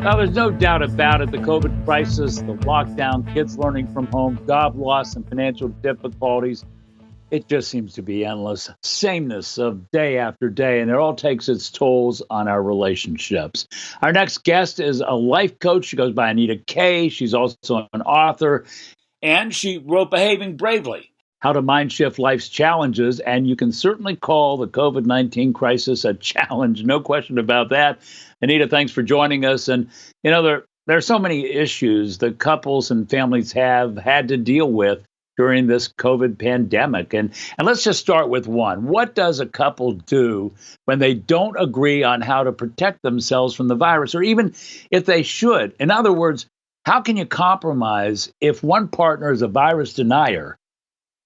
There's no doubt about it. The COVID crisis, the lockdown, kids learning from home, job loss, and financial difficulties. It just seems to be endless sameness of day after day, and it all takes its tolls on our relationships. Our next guest is a life coach. She goes by Anita K. She's also an author, and she wrote Behaving Bravely: How to Mindshift Life's Challenges. And you can certainly call the COVID-19 crisis a challenge, no question about that. Anita, thanks for joining us. And, there are so many issues that couples and families have had to deal with during this COVID pandemic. And let's just start with one. What does a couple do when they don't agree on how to protect themselves from the virus, or even if they should? In other words, how can you compromise if one partner is a virus denier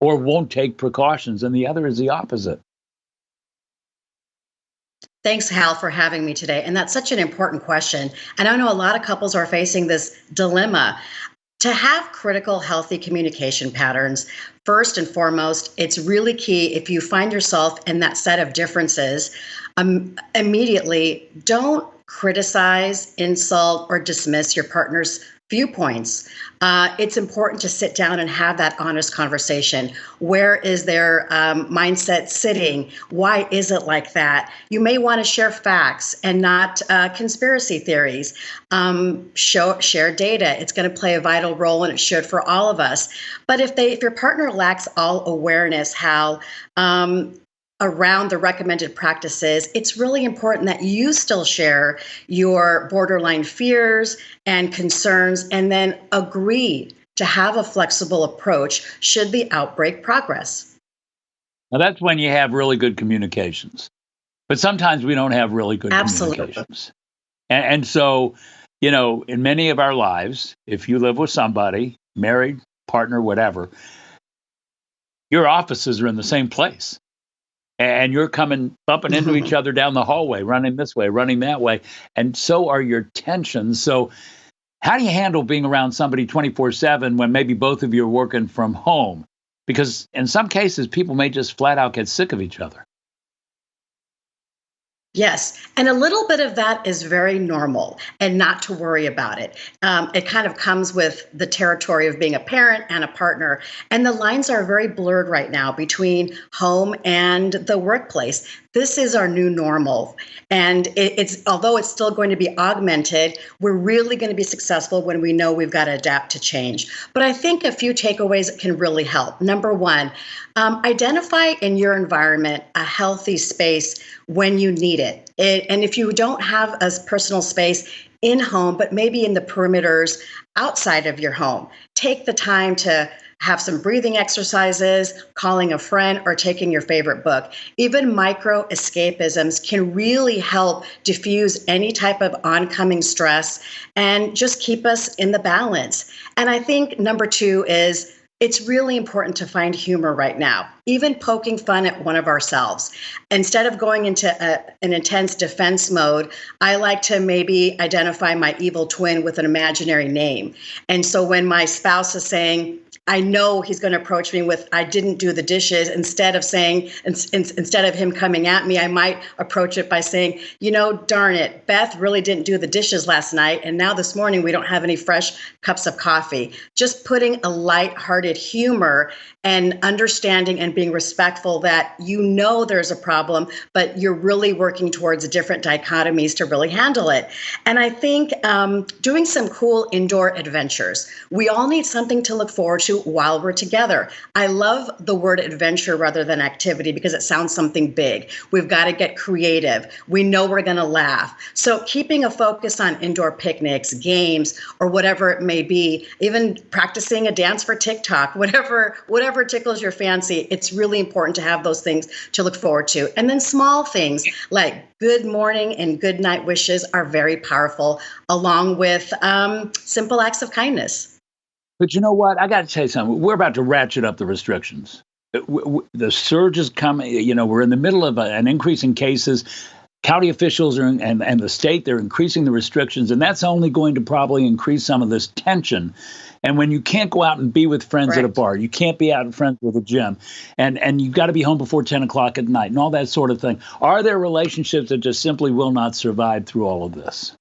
or won't take precautions and the other is the opposite? Thanks, Hal, for having me today. And that's such an important question. And I know a lot of couples are facing this dilemma. To have critical, healthy communication patterns, first and foremost, it's really key if you find yourself in that set of differences, immediately don't criticize, insult, or dismiss your partner's viewpoints. It's important to sit down and have that honest conversation. Where is their mindset sitting? Why is it like that? You may want to share facts and not conspiracy theories. Share data. It's going to play a vital role, and it should for all of us. But if your partner lacks all awareness, how around the recommended practices, it's really important that you still share your borderline fears and concerns, and then agree to have a flexible approach should the outbreak progress. Now, that's when you have really good communications. But sometimes we don't have really good communications. And so, in many of our lives, if you live with somebody, married, partner, whatever, your offices are in the same place. And you're bumping into each other down the hallway, running this way, running that way. And so are your tensions. So how do you handle being around somebody 24/7 when maybe both of you are working from home? Because in some cases, people may just flat out get sick of each other. Yes. And a little bit of that is very normal, and not to worry about it. It kind of comes with the territory of being a parent and a partner. And the lines are very blurred right now between home and the workplace. This is our new normal. And although it's still going to be augmented, we're really going to be successful when we know we've got to adapt to change. But I think a few takeaways can really help. Number one, identify in your environment a healthy space when you need it. And if you don't have a personal space in home, but maybe in the perimeters outside of your home, take the time to have some breathing exercises, calling a friend, or taking your favorite book. Even micro escapisms can really help diffuse any type of oncoming stress and just keep us in the balance. And I think number two is, it's really important to find humor right now, even poking fun at one of ourselves. Instead of going into an intense defense mode, I like to maybe identify my evil twin with an imaginary name. And so when my spouse is saying, I know he's going to approach me with, I didn't do the dishes, instead of him coming at me, I might approach it by saying, darn it, Beth really didn't do the dishes last night, and now this morning we don't have any fresh cups of coffee. Just putting a lighthearted humor and understanding and being respectful that there's a problem, but you're really working towards different dichotomies to really handle it. And I think doing some cool indoor adventures. We all need something to look forward to while we're together. I love the word adventure rather than activity because it sounds something big. We've got to get creative. We know we're going to laugh. So keeping a focus on indoor picnics, games, or whatever it may be, even practicing a dance for TikTok, whatever tickles your fancy, it's really important to have those things to look forward to. And then small things like good morning and good night wishes are very powerful, along with simple acts of kindness. But you know what? I got to tell you something. We're about to ratchet up the restrictions. The surge is coming. We're in the middle of an increase in cases. County officials and the state, they're increasing the restrictions, and that's only going to probably increase some of this tension. And when you can't go out and be with friends at a bar, you can't be out with friends with a gym, and you've got to be home before 10 o'clock at night and all that sort of thing. Are there relationships that just simply will not survive through all of this?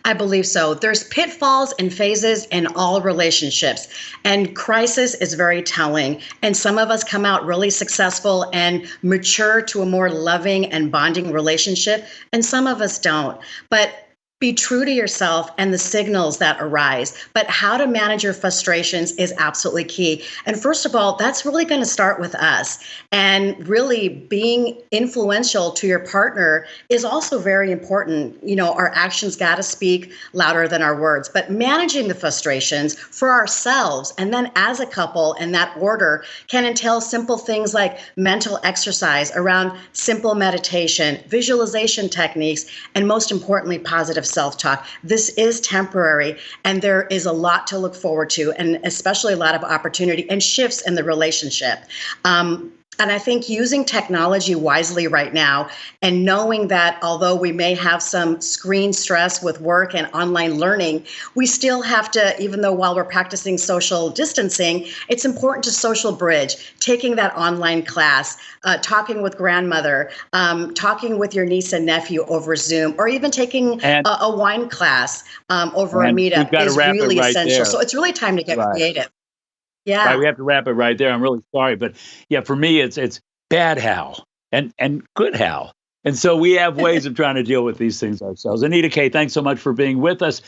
I believe so. There's pitfalls and phases in all relationships, and crisis is very telling. And some of us come out really successful and mature to a more loving and bonding relationship, and some of us don't. But be true to yourself and the signals that arise. But how to manage your frustrations is absolutely key. And first of all, that's really going to start with us. And really being influential to your partner is also very important. You know, our actions got to speak louder than our words, but managing the frustrations for ourselves and then as a couple in that order can entail simple things like mental exercise around simple meditation, visualization techniques, and most importantly, positive self-talk. This is temporary, and there is a lot to look forward to, and especially a lot of opportunity and shifts in the relationship. And I think using technology wisely right now and knowing that although we may have some screen stress with work and online learning, we still have to, even though while we're practicing social distancing, it's important to social bridge, taking that online class, talking with grandmother, talking with your niece and nephew over Zoom, or even taking a wine class over a meetup is really essential. So it's really time to get creative. Yeah. Right, we have to wrap it right there. I'm really sorry, but yeah, for me, it's bad Hal and good Hal, and so we have ways of trying to deal with these things ourselves. Anita K, thanks so much for being with us.